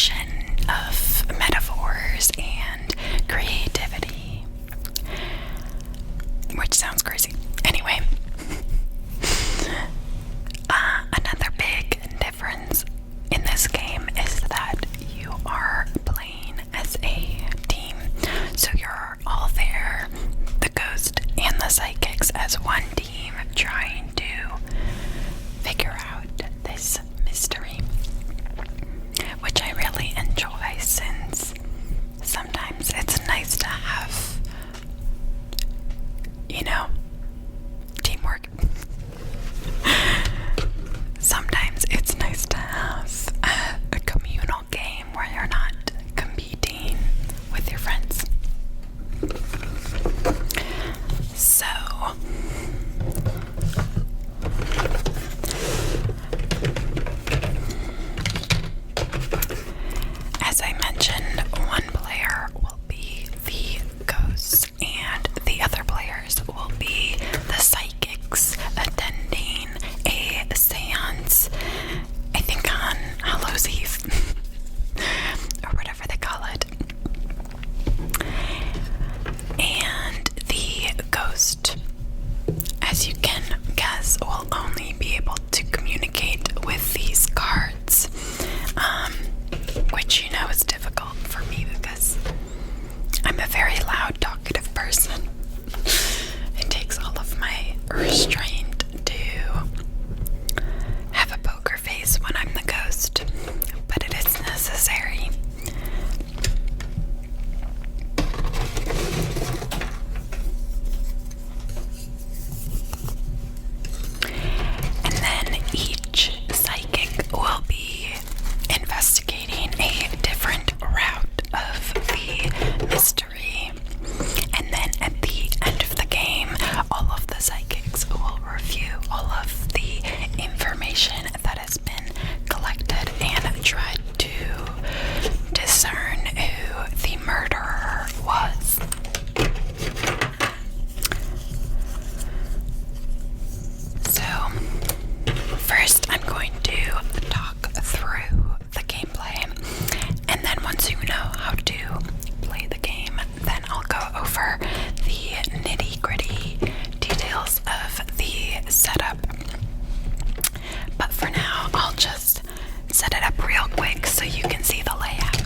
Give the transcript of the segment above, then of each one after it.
combination of metaphors and creativity, which sounds crazy. Anyway, another big difference in this game is that you are playing as a team. So you're all there, the ghost and the psychics, as one team trying to figure out this mystery, which I really enjoy, since sometimes it's nice to have, teamwork. Sometimes it's nice to have a communal game where you're not competing with your friends. So, as I mentioned, one player will be the ghosts and the other players will be the psychics attending a séance, I think on Hallows Eve, or whatever they call it. And the ghost, as you can guess, will only be able to communicate with these cards, which is difficult for me because I'm a very loud, talkative person. It takes all of my restraint to have a poker face when I'm the ghost, but it is necessary. And then each psychic will be investigating a different route of the mystery. And then at the end of the game, all of the psychics will review all of the information that has been collected and try to discern who the murderer was. So, first I'm going to talk through the gameplay, and then once you know how to play the game, then I'll go over the nitty-gritty details of the setup. But for now, I'll just set it up real quick so you can see the layout.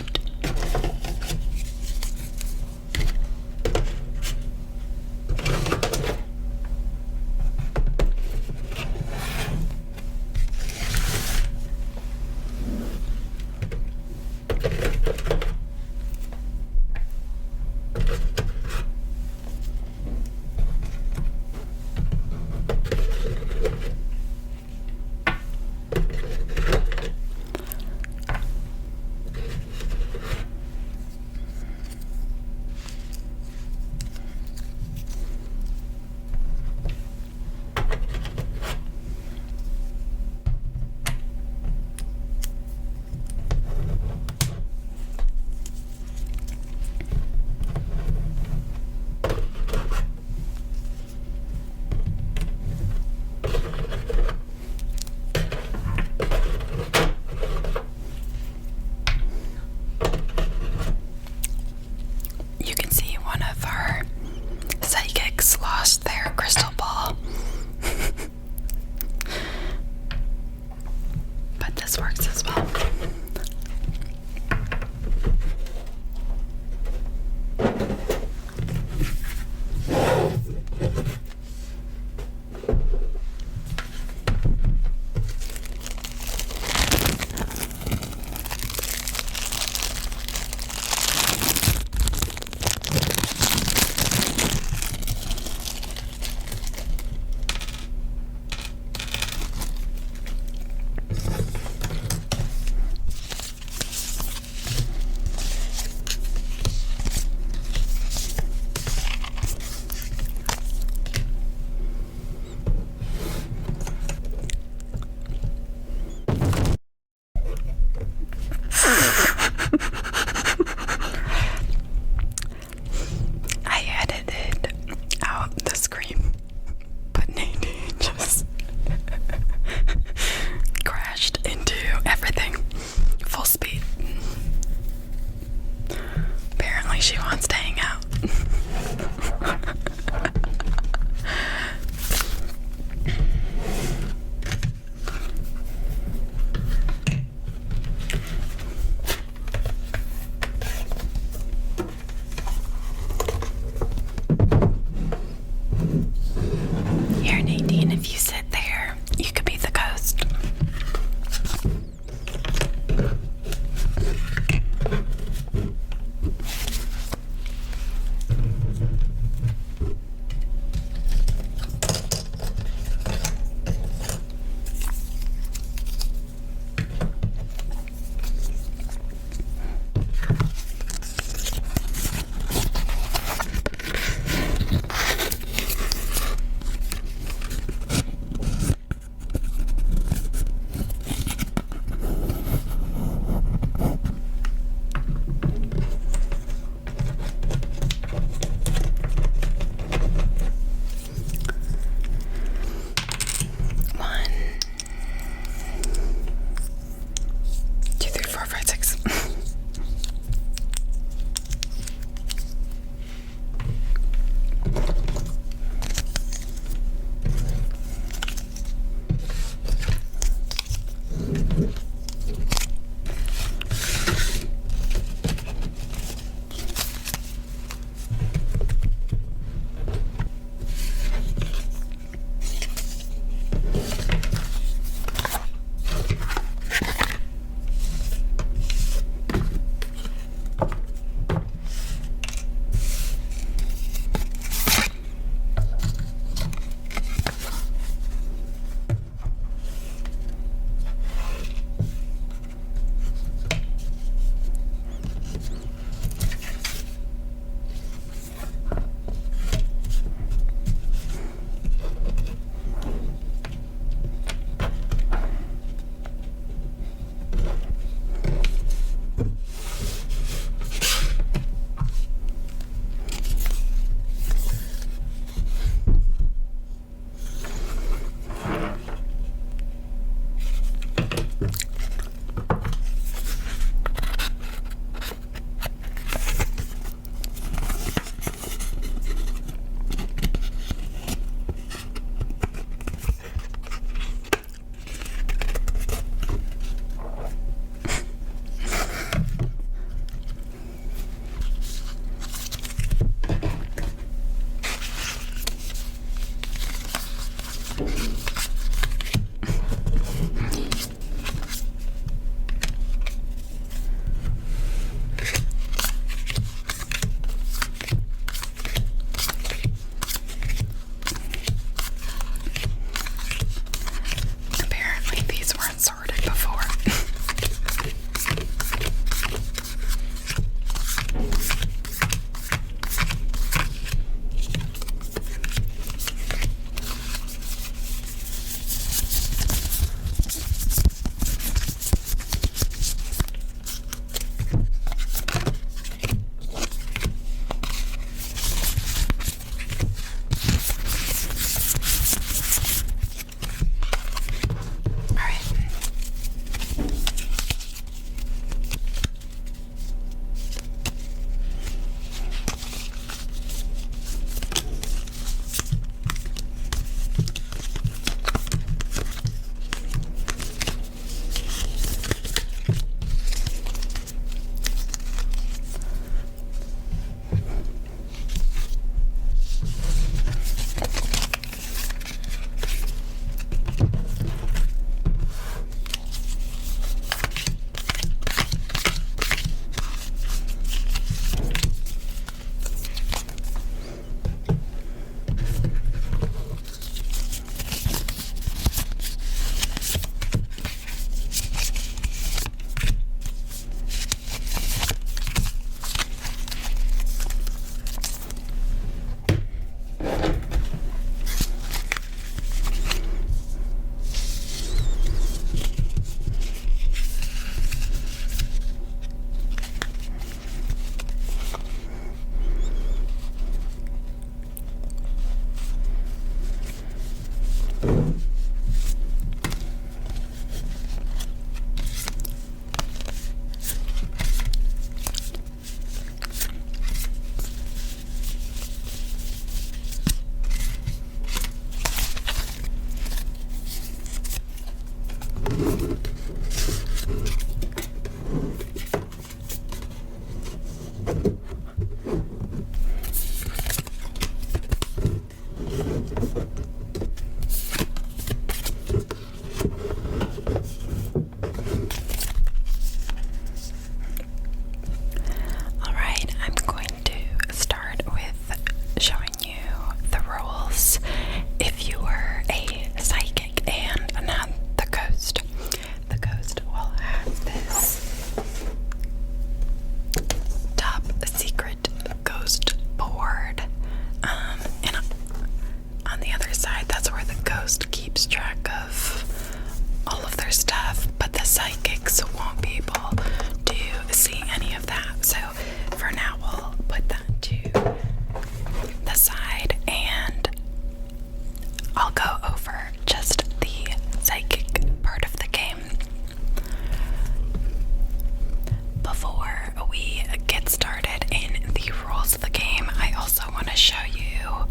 we get started in the rules of the game, I also want to show you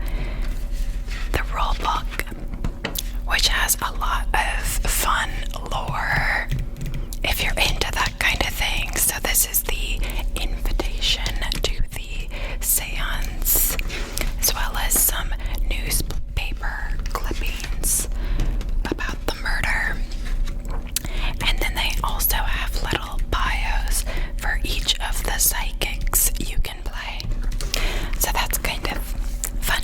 the rule book, which has a lot of fun lore if you're into that kind of thing. So this is the invitation to the séance, as well as some newspaper clippings about the murder. And then they also have little bios for each of the psychics you can play. So that's kind of fun.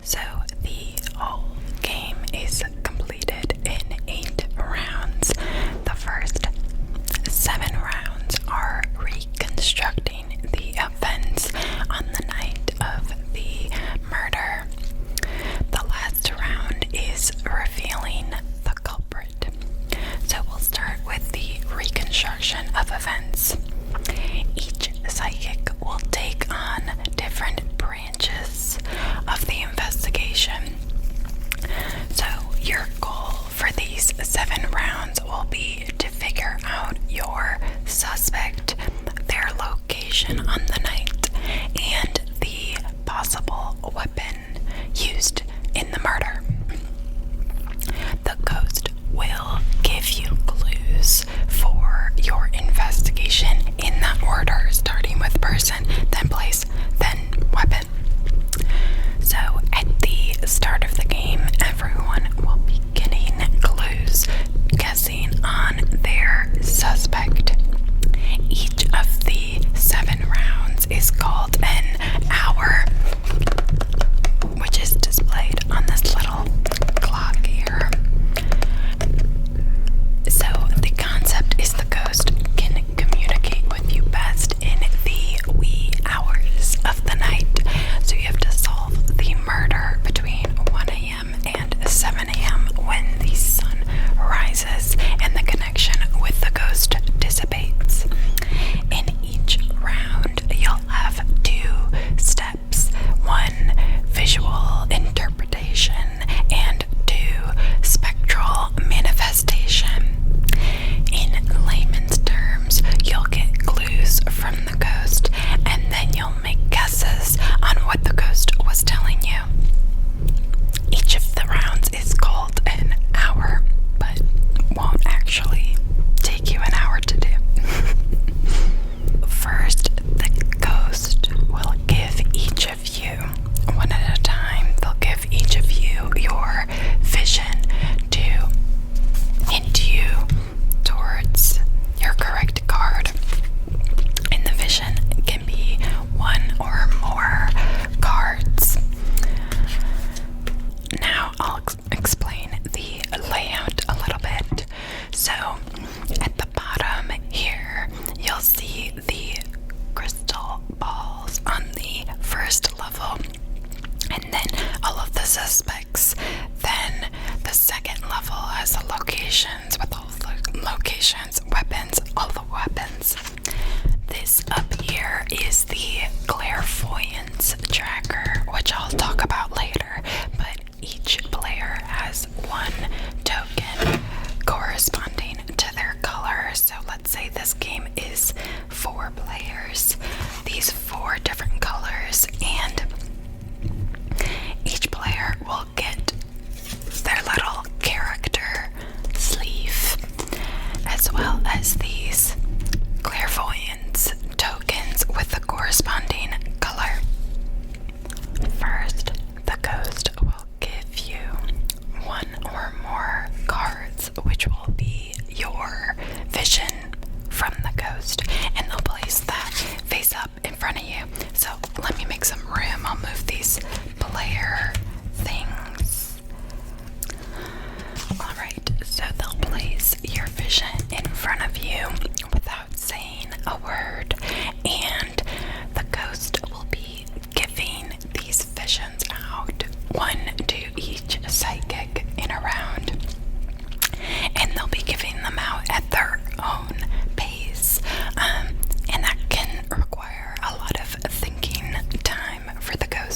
So the whole game is completed in 8 rounds. The first 7 rounds are reconstructing the events on the night of the murder. The last round is revealing the culprit. So we'll start with the reconstruction of events. Each psychic will take on different branches of the investigation. So your goal for these 7 rounds will be to figure out your suspect, their location on the night, and the possible weapon used in the murder. The ghost will give you clues for your investigation in that order, starting with person, then place, then weapon. So at the start of the game, everyone will be getting clues, guessing on their suspect. Each of the 7 rounds is called an hour, which is displayed on this little clock here. So the concept is the ghost can communicate with you best in the wee hours of the night. So you have to solve the murder between 1 a.m. and 7 a.m. when the sun rises and the connection with the ghost dissipates. In each round, you'll have 2 steps. 1, visual interpretation, and 2, spectral manifestation. In layman's terms, you'll get clues from the ghost, and then you'll make guesses on what the ghost was telling you. Each of the rounds is called an hour, but won't actually take you an hour to do. First, the ghost will give each of you, one at a time, they'll give each of you your vision to hint you towards your correct card. And the vision can be 1 or more cards. Now I'll explain the layout a little bit. So at the bottom here, you'll see the crystal balls on the first level, and then all of the suspects. Then the second level has the locations with all the locations, weapons, all the weapons. This up here is the clairvoyance tracker, which I'll talk about later, but each player has 1 token corresponding to their color. So let's say this game is 4 players, these 4 different colors, and each player will get their little character sleeve, as well as these clairvoyance tokens with the corresponding color. First, the ghost will give you 1 or more cards, which will be your vision from the ghost, and they'll place that face up in front of you. So let me make some room. I'll move these player things. Alright, so they'll place your vision in front of you without saying a word, and the ghost will be giving these visions out, 1 to each psychic in a round, and they'll be giving them out at their own pace, and that can require a lot of thinking time for the ghost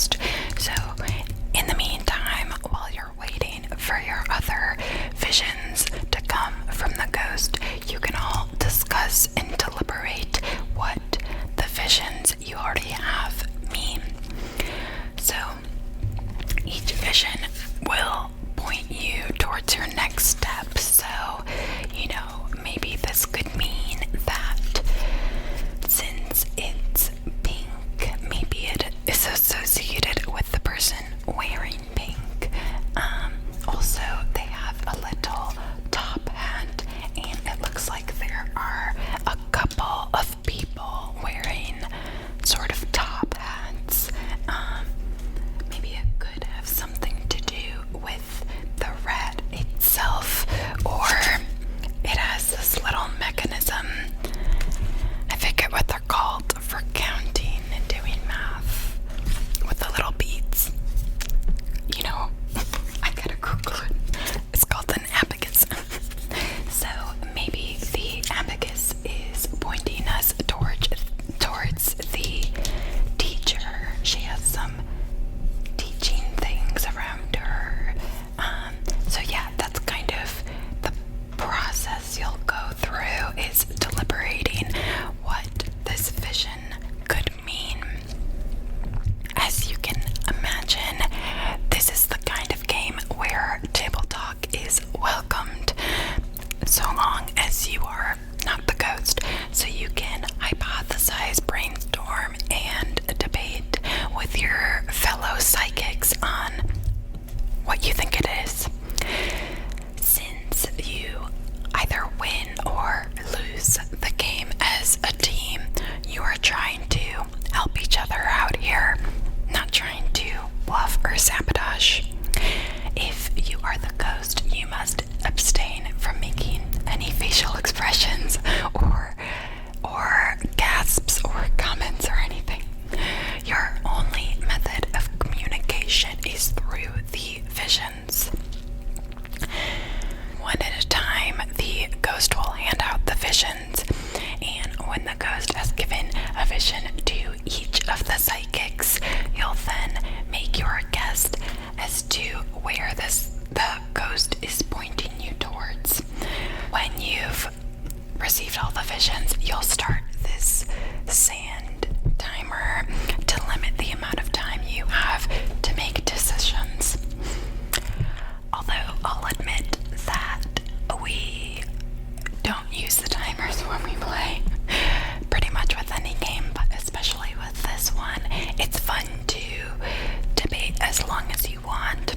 you'll go through is deliberating what this vision could mean. As you can imagine, this is the kind of game where table talk is welcomed, so long as you are not the ghost, so you can hypothesize, brainstorm, and debate with your fellow psychics on what you think it is. Since you either win or lose the game as a team, you are trying to help each other out here, not trying to bluff or sabotage. If you are the ghost, you must abstain from making any facial expressions or gasps or comments or anything. Your only method of communication is through the visions. One at a time, the ghost will hand out the visions, and when the ghost has given a vision to each of the psychics, you'll then make your guess as to where the ghost is pointing you towards. When you've received all the visions, you'll start this sand timer to limit the amount of time you have to make decisions. Although I'll admit that we don't use the timers when we play, pretty much with any game, but especially with this one. It's fun to debate as long as you want,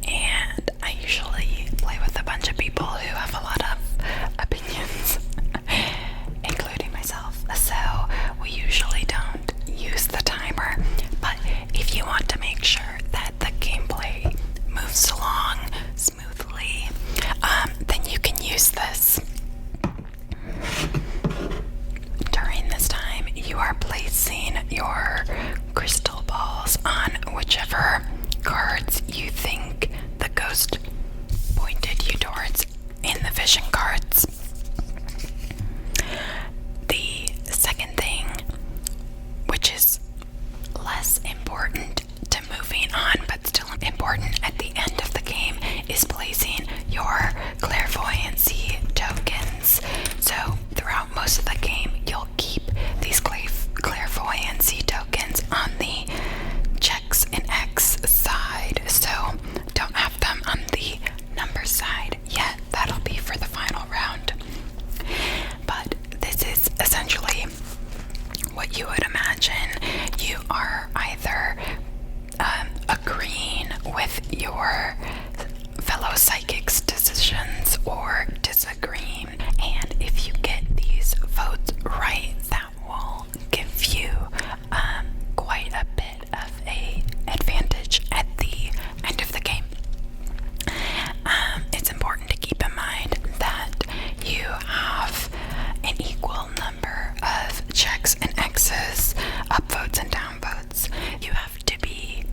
and I usually play with a bunch of people who have a lot of opinions, including myself, so we usually don't use the timer. But if you want to make sure that the gameplay moves along smoothly, then you can use this. During this time, you are placing your crystal balls on whichever cards you think the ghost pointed you towards in the vision cards. The second thing, which is less important to moving on but still important at the end of the game, is placing your clairvoyancy tokens. So throughout most of the game, you'll keep these clairvoyancy tokens on the checks and X side, so don't have them on the number side yet. That'll be for the final round. But this is essentially what you would imagine. You are either agreeing with your fellow psychics' decisions or disagreeing, and if you get these votes right, that will give you quite a bit of a advantage at the end of the game. It's important to keep in mind that you have an equal number of checks and X's, upvotes and downvotes. You have to be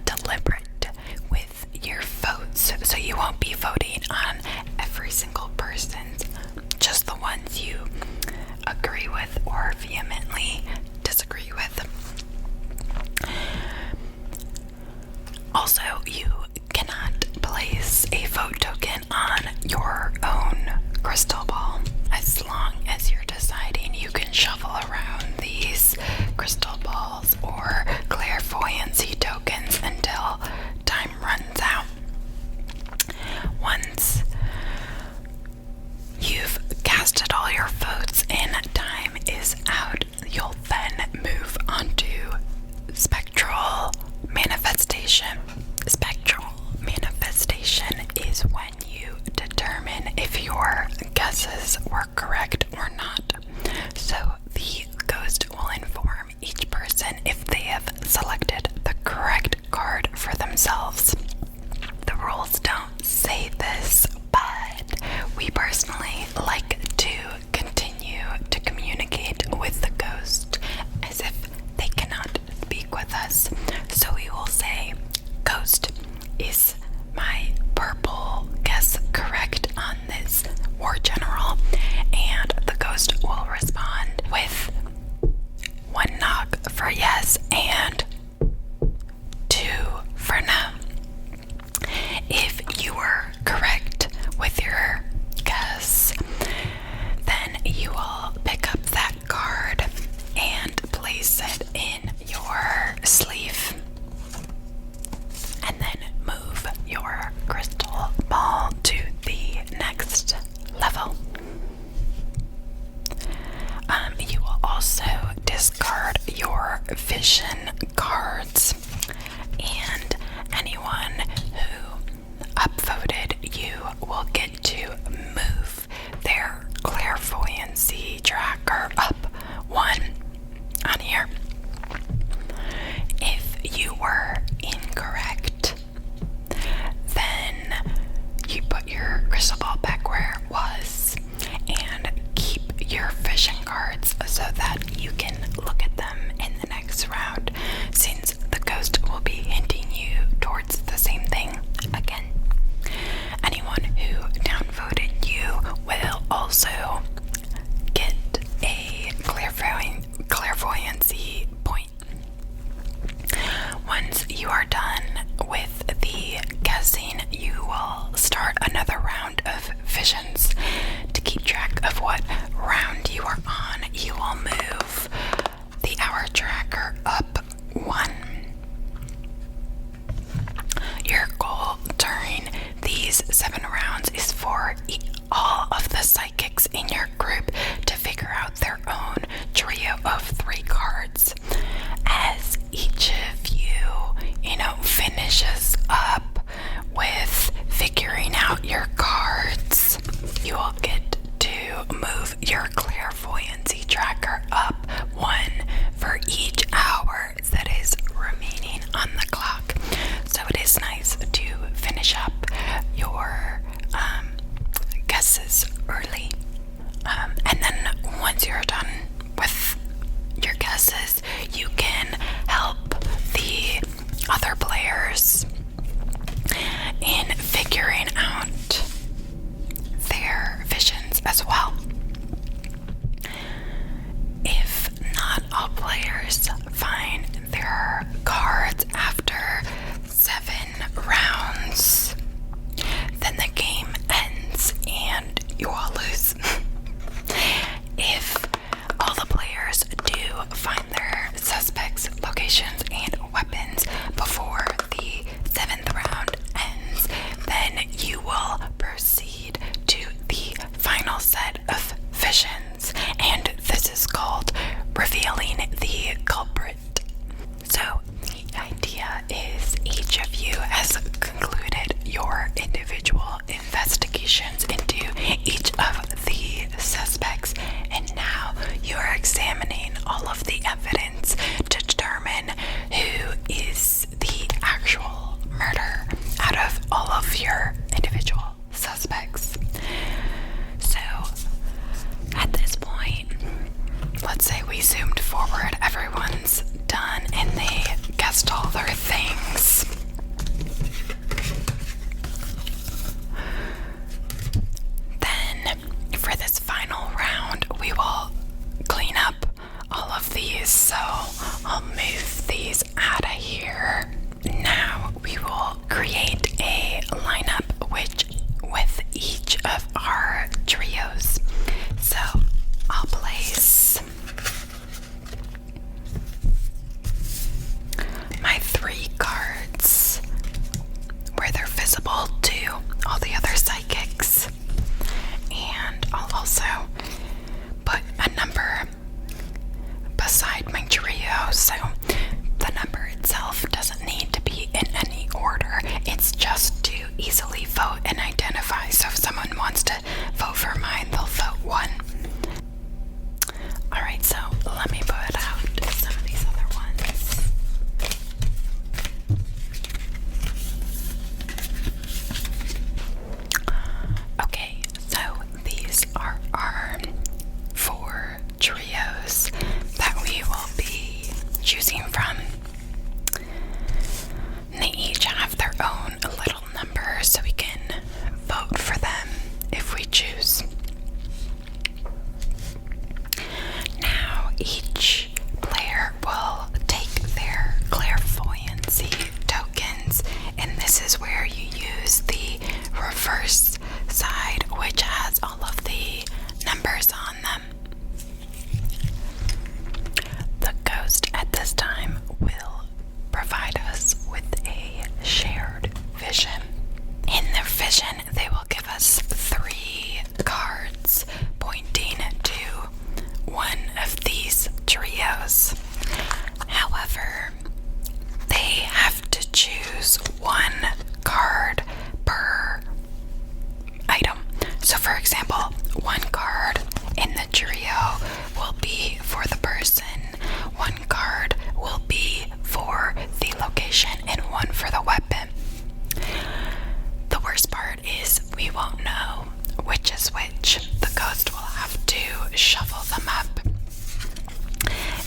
deliberate with your votes, so you won't be voting on every single person's, just the ones you agree with or vehemently disagree with. Also, you cannot place a vote token on your own crystal ball. As long as you're deciding, you can shuffle around these crystal balls or clairvoyancy tokens until time runs out. Once you've casted all your votes and time is out, you'll then move on to spectral manifestation. Spectral manifestation is when you determine if your guesses were correct or not. So the ghost will inform each person if they have selected the correct card for themselves. The rules don't say this, but we personally like to continue to communicate with the ghost as if they cannot speak with us. So we will say, "Ghost, is my purple guess correct on this war general?" And the ghost will respond with 1 knock for yes and 2 for no. If you were correct, vision cards, and anyone who upvoted you will get to move their clairvoyancy tracker up one on here. If you were incorrect, then you put your crystal ball back where it was and keep your vision cards so that you can look at them in the next round, since the ghost will be hinting you towards the same thing again. Anyone who downvoted you will also get a clairvoyancy point. Once you are done with the guessing, you will start another round of visions. To keep track of what round you are on, you will move the hour tracker up one. Your goal during these 7 rounds is for all of the psychics in your group to figure out their own trio of 3 cards. As each of you, finishes up with figuring out your cards, you will get to move your clairvoyancy tracker up 1 for each hour that is remaining on the clock. So it is nice to finish up your guesses early. And then once you're done with your guesses, you can help the other players in figuring out their visions as well. So for example, one card in the trio will be for the person, one card will be for the location, and one for the weapon. The worst part is we won't know which is which. The ghost will have to shuffle them up.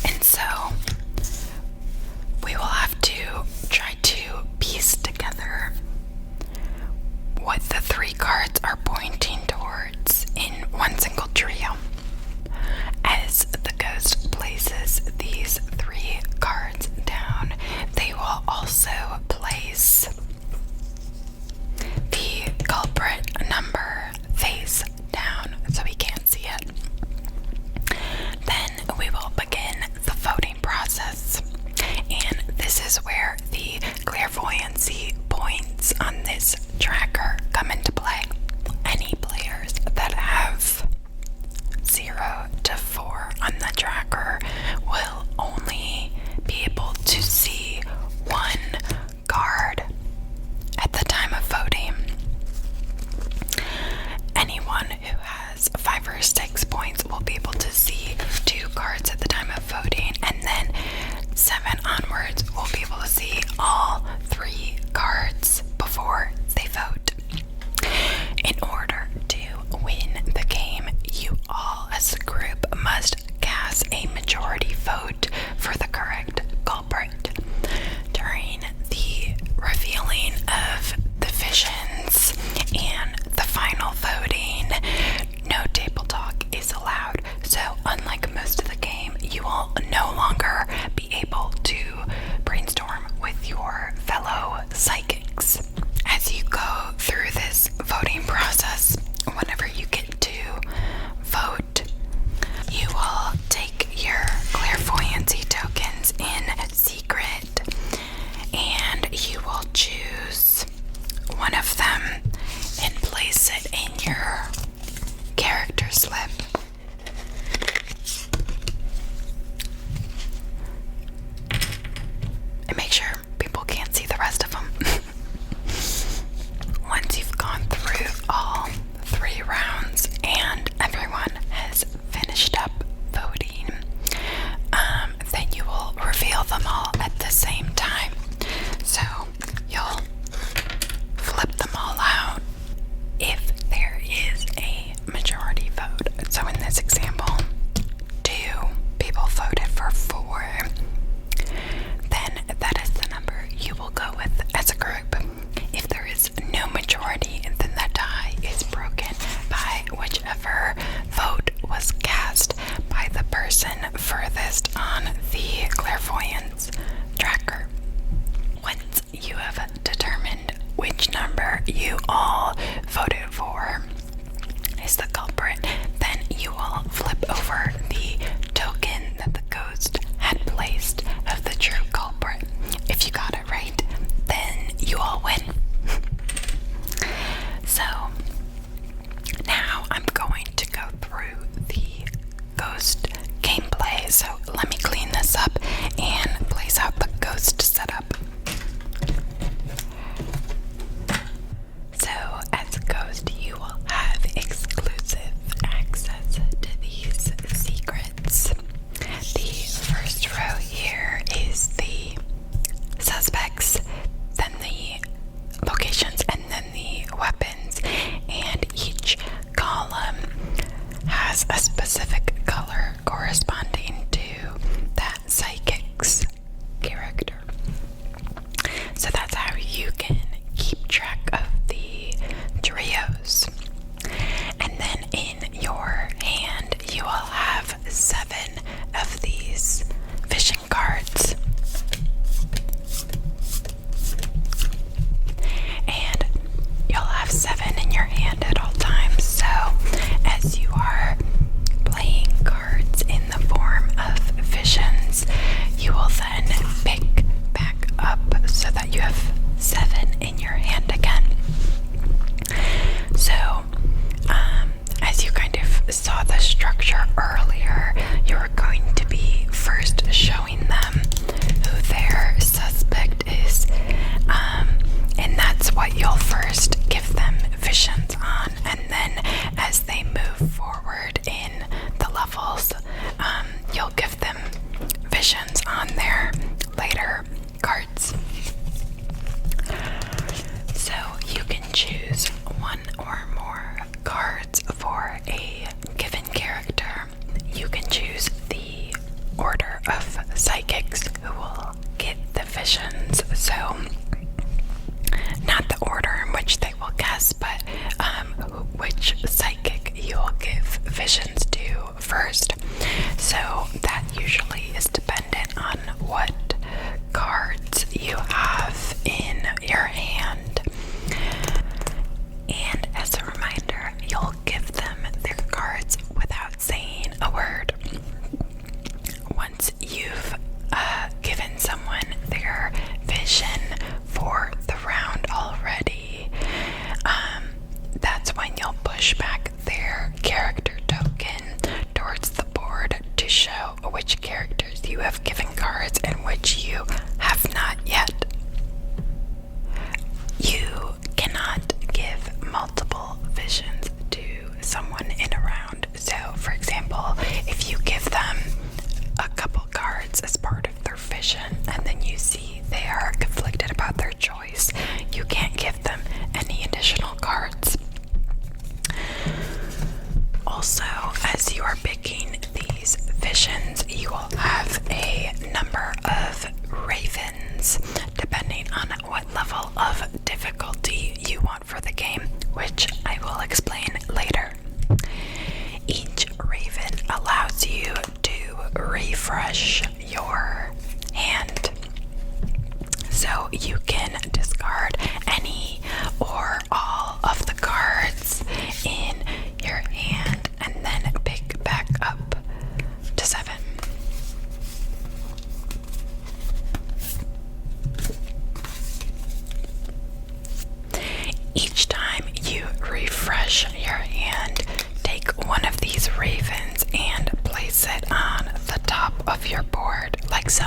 And so we will have to try to piece together what the three cards are pointing towards in one single trio. As the ghost places these three cards down, they will also place the culprit number face down so we can't see it. Then we will begin the voting process, and this is where the clairvoyancy points on this tracker come into play. Any players that have 0 to 4 on the tracker will only be able to see one card at the time of voting. Anyone who has 5 or 6 points will be able to see 2 cards at the time of voting, and then 7 onwards will be able to see all 3 cards before they vote. In order to win the game, you all as a group must cast a majority vote for the correct culprit. During the revealing of the visions and the final voting, no table talk is allowed. So unlike most of the game, you will no longer be able to brainstorm with your fellow psychics. As you go through this voting process, whenever you get to vote, you will take your clairvoyancy tokens in secret, and you will choose one of them and place it in your character slip. And make sure people can't see the rest of them. Once you've gone through all 3 rounds and everyone has finished up voting, then you will reveal them all at the same time. So you'll flip them all out if there is a majority vote. So in this example, 2 people voted for 4. Then that is the number you will go with as a group. If there is no majority, then the tie is broken by whichever vote was cast by the person furthest on the clairvoyance tracker. Once you have determined which number you all voted for is the culprit, then you will flip over the token that the ghost had placed of the true culprit. If you got it right, then you all win. So now I'm going to go through the ghost gameplay. So let me clean this up and place out the ghost setup. So as a ghost, you will have exclusive access to these secrets. The first row here is the suspects, then the locations, and then the weapons, and each column has a specific color corresponding to that psychic's character. So that's how you can keep track of the trios. And then in your hand, you will have 7 of these fishing cards. And you'll have 7 in your hand at all times. So as you are playing cards in the form of visions, you will then pick back up so that you have 7 in your hand again. So as you kind of saw the structure earlier, you're going to be first showing them who their suspect is, and that's what you'll first give them visions on. And then visions do first. So that usually is dependent on what cards you have in your hand. And as a reminder, you'll give them their cards without saying a word. Once you've given someone their vision for the round already, that's when you'll push back their character token towards the board to show which characters you have given cards and which you have not yet. You cannot give multiple visions to someone in a round. So, for example, if you give them a couple cards as part of their vision and then you see they are conflicted about their choice, you can't give them any additional cards. Also, as you are picking these visions, you will have a number of ravens depending on what level of difficulty you want for the game, which I will explain later. Each raven allows you to refresh your hand. So you can discard any or all of the cards in your hand and then pick back up to 7. Each time you refresh your hand, take one of these ravens and place it on the top of your board, like so.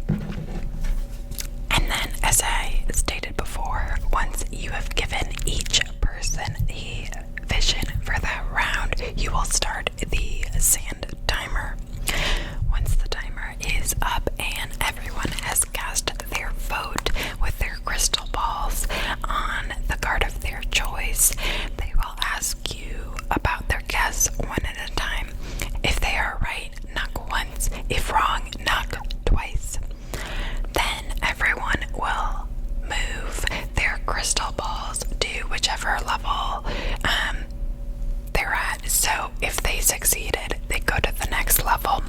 And then, as I stated before, once you have given each person a vision for that round, you will start the sand timer. Once the timer is up and everyone has cast their vote with their crystal balls on the card of their choice, they will ask you about their guess one at a time. If they are right, knock once. If wrong, knock twice. Then everyone will move their crystal balls to whichever level they're at. So if they succeeded, they go to the next level.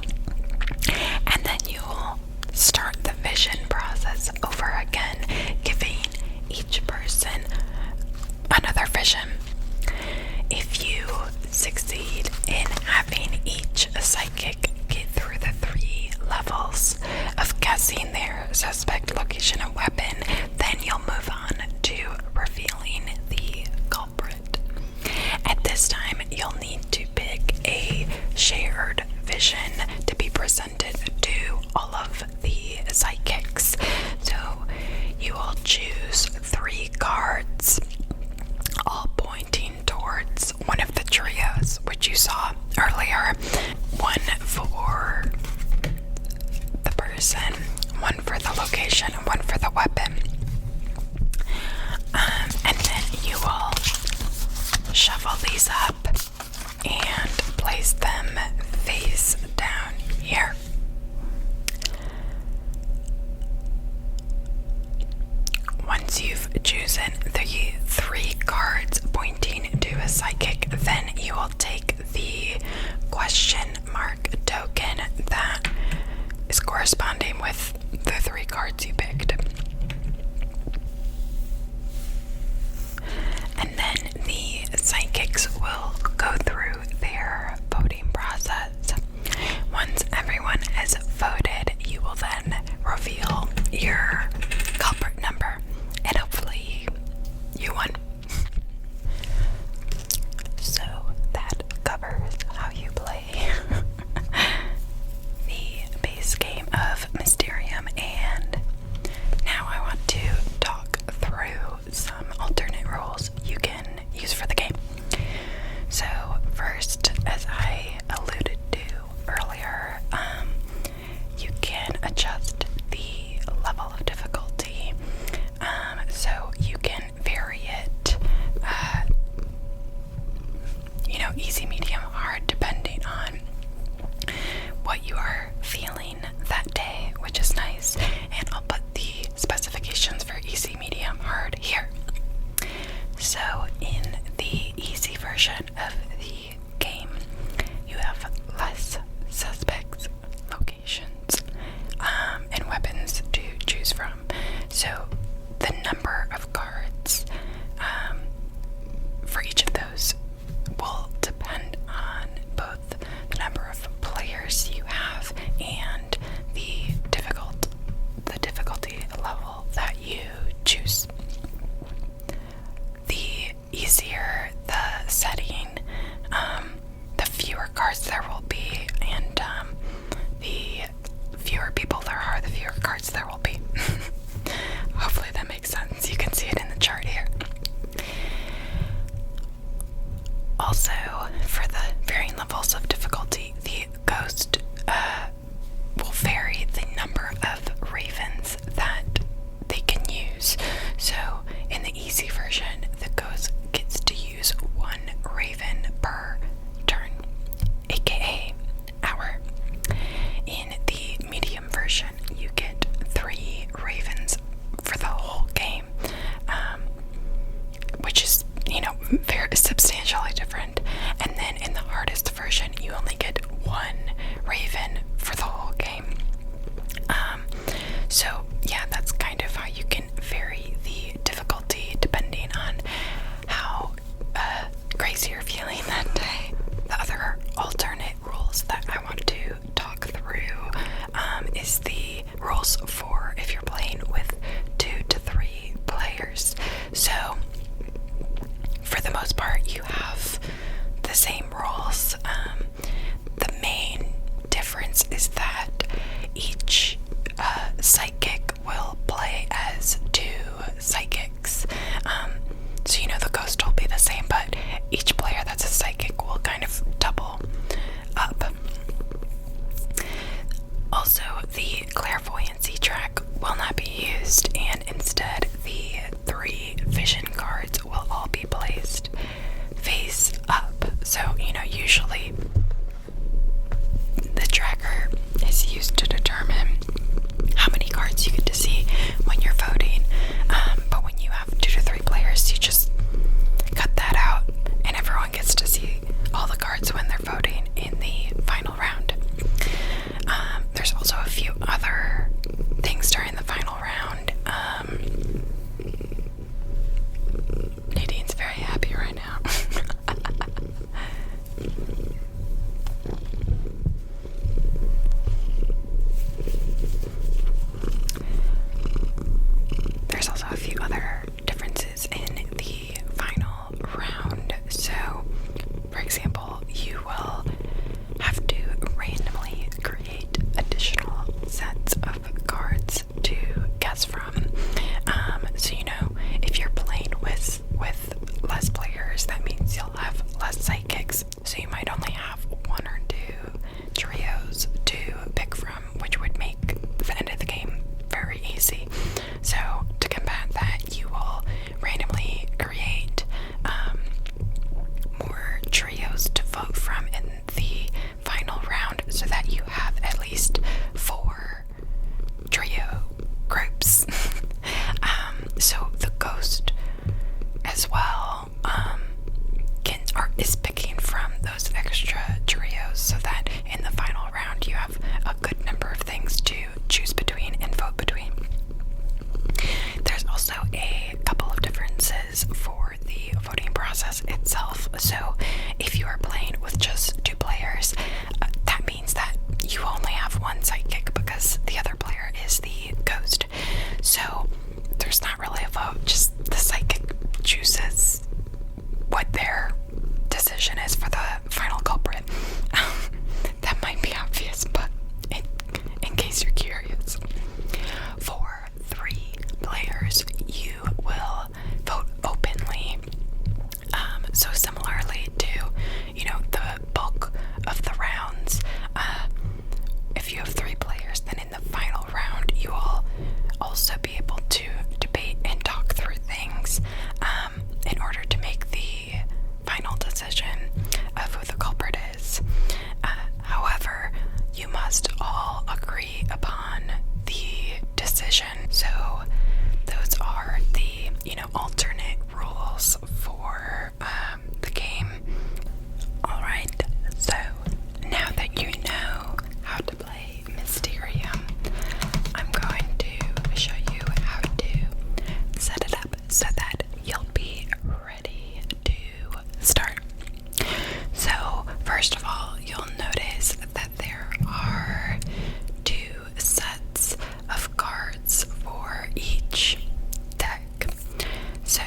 And then you'll start the vision process over again, giving each person another vision. If you succeed in having each psychic get through the 3 levels of guessing their suspect location and weapon, then you'll move on to revealing the culprit. At this time, you'll need to pick a shared vision to be presented to all of the psychics. So you will choose 3 cards, all pointing towards one of the trios, which you saw earlier. One for the person, one for the location, and one for the weapon. And then you will shuffle these up and place them face down here. Once you've chosen the 3 cards pointing to a psychic, then you will take the question mark token that is corresponding with the 3 cards you picked. And then the psychics will go through their voting process. Once everyone has voted, you will then reveal your culprit number, and hopefully you won. So that covers how you play the base game of Mysterium, and now I want to talk through some alternate rules you can use for the game. So first, as I alluded to earlier, you can adjust the level of difficulty, so you can vary it, easy, medium, hard, depending on what you are feeling that day, which is nice. And I'll put the specifications for easy, medium, hard here. So in the easy version of the difficulty, the ghost will vary the number of ravens that they can use. So in the easy version, the ghost gets to use one raven per turn, aka hour. In the medium version, you get 3 ravens for the whole game, which is, very substantially different. And then in the hardest version, you only get 1 raven for the whole game. So yeah, that's kind of how you can vary the difficulty depending on how crazy you're feeling that day. The other alternate rules that I want to talk through is the rules for if you're playing with 2 to 3 players. So for the most part, you have the same rules. The main difference is that each psychic will play as 2 psychics. So the ghost will be the same, but each player that's a psychic will kind of double up. Also, the clairvoyancy track will not be used, and instead the 3 vision cards will all be placed face up. So, usually the tracker is used to determine how many cards you get to see when you're voting. But when you have 2 to 3 players, you just cut that out, and everyone gets to see all the cards when they're voting in the final round. There's also a few other things during the final round. Nadine's very happy right now. There's also a few other differences in the final round. So, for example, you will have to randomly create additional sets of cards to guess from. So if you're playing with less players, that means you'll have less psychics. So you might only have 1 or 2 trios to pick from, which would make the end of the game very easy. So to combat that, you will randomly create more trios to vote from in the final round, so that you have at least 4 trio groups. So the ghost as well is picking from those extra trios, so that in the final round you have a good number of things to choose between and vote between. There's also a couple of differences for the voting process itself. So if you are playing with just 2 players, that means that you only have 1 psychic because the other player is the ghost. So there's not really a vote, just the psychic chooses what their decision is for the final culprit. That might be obvious, but in case you're curious. For 3 players, you will vote openly. So similarly to, the bulk of the rounds, if you have 3 players, then in the final round, you will also be able to debate and talk through things in order to make the final decision of who the culprit is. However, you must all agree upon the decision. So those are the alternate rules for the game. Alright, so now that you know how to play Mysterium, I'm going to show you how to set it up so that you'll be ready to start. So first of all, you'll notice that there are 2 sets of cards for each deck. So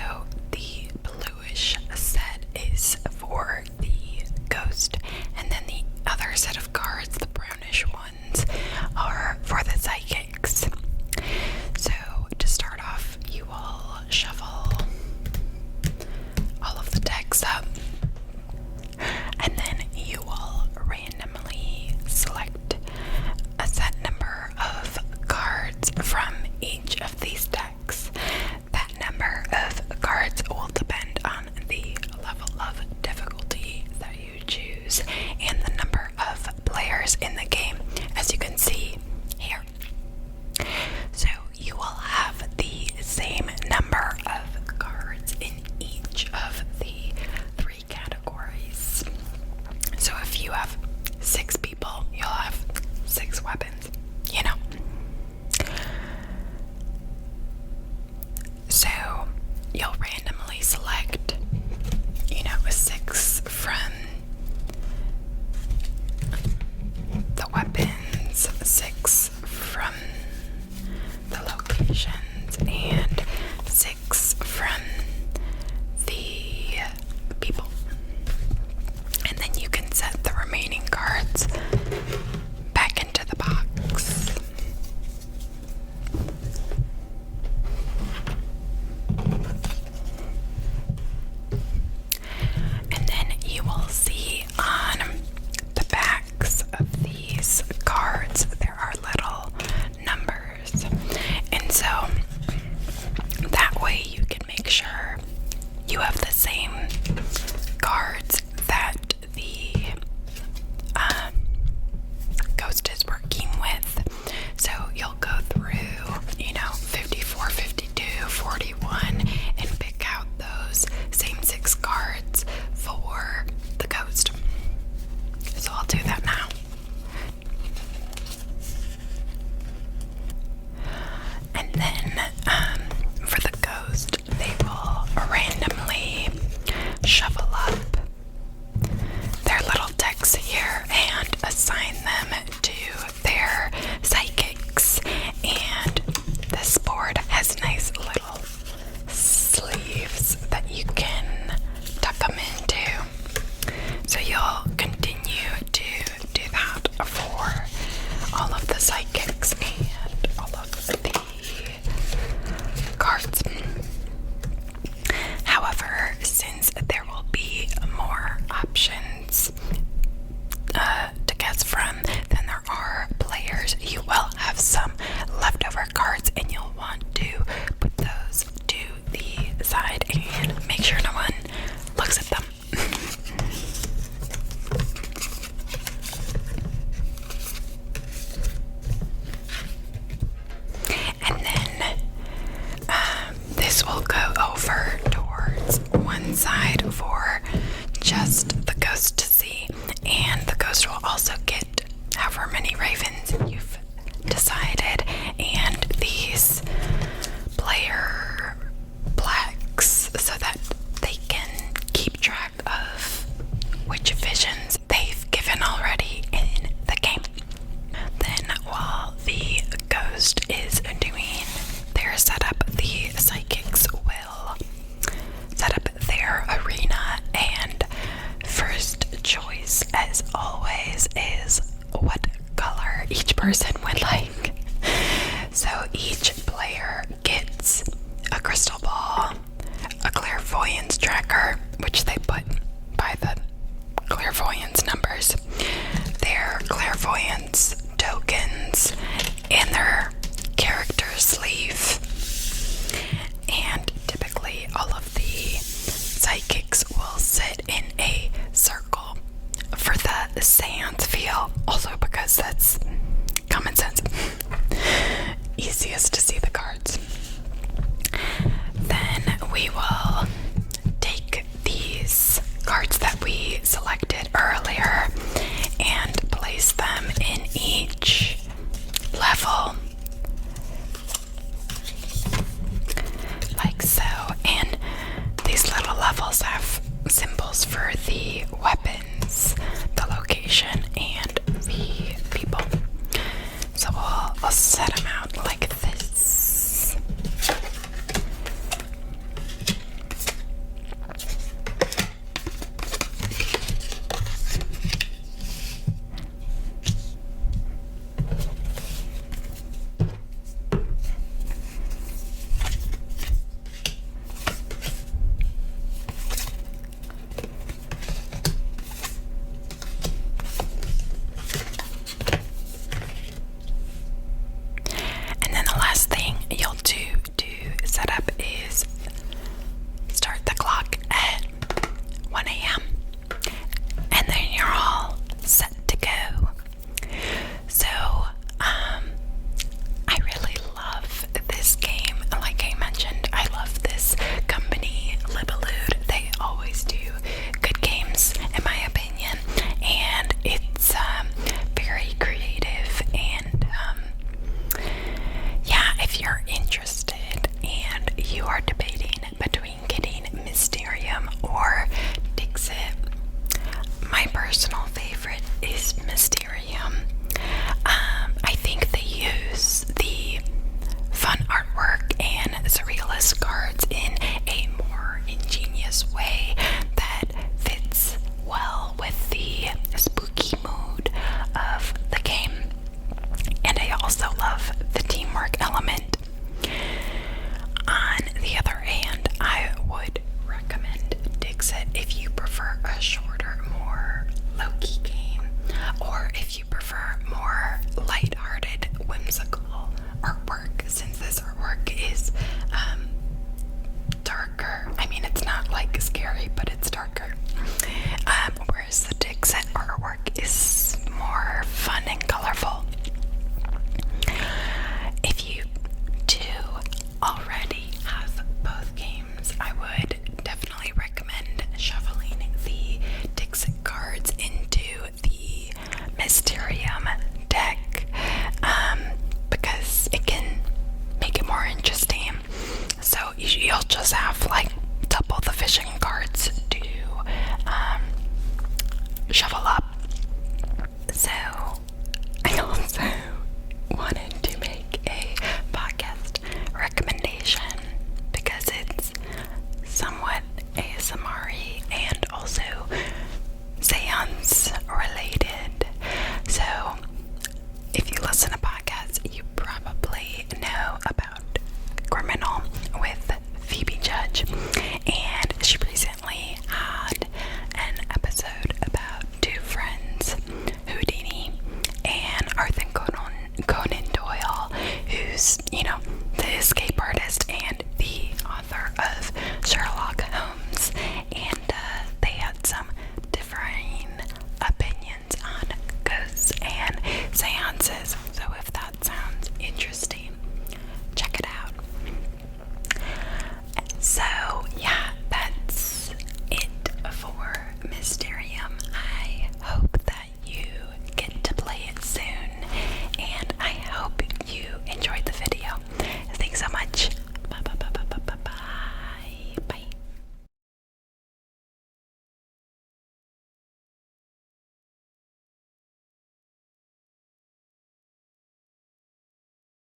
use and the number of players in the game, as you can see here. So you will have the same number of cards in each of the 3 categories. So if you have 6 people, you'll have 6 weapons, you know. So you'll randomly select, you know, a 6 from the weapons, 6 from the locations, and 6 from the people. And then you can set the remaining cards back into the box. And then you will see on the backs of these cards there are little numbers. And so that way you can make sure you have the same cards that the ghost is working with. So you'll go through, you know, 54, 52, 41 and pick out those same 6 cards for the ghost. So I'll do that now. And then for the ghost, they will randomly shuffle up their little decks here and assign them to their psychics. And this board has nice little sleeves that you can tuck them into. So you'll continue to do that for all of the psychics and all of the cards. However, since there will be more options to guess from than there are players, you will have some leftover cards and you'll want to put those to the side and make sure no one looks at them. And then this will go over towards one side for just the ghost to see, and the ghost will also get however many ravens you've decided, and these player plaques so that they can keep track of which visions they've given already in the game. Then while the ghost is doing their setup, the psychics will set up their arena, and first choice as always is what color each person would like. So each player gets a crystal ball, a clairvoyance tracker, which they put by the clairvoyance numbers, their clairvoyance tokens, and their character sleeve. And typically all of the psychics will sit in a circle for the séance feel, also because that's common sense. Easiest to see the cards. Then we will take these cards that we selected earlier and place them in each level, like so. And these little levels have symbols for the weapons.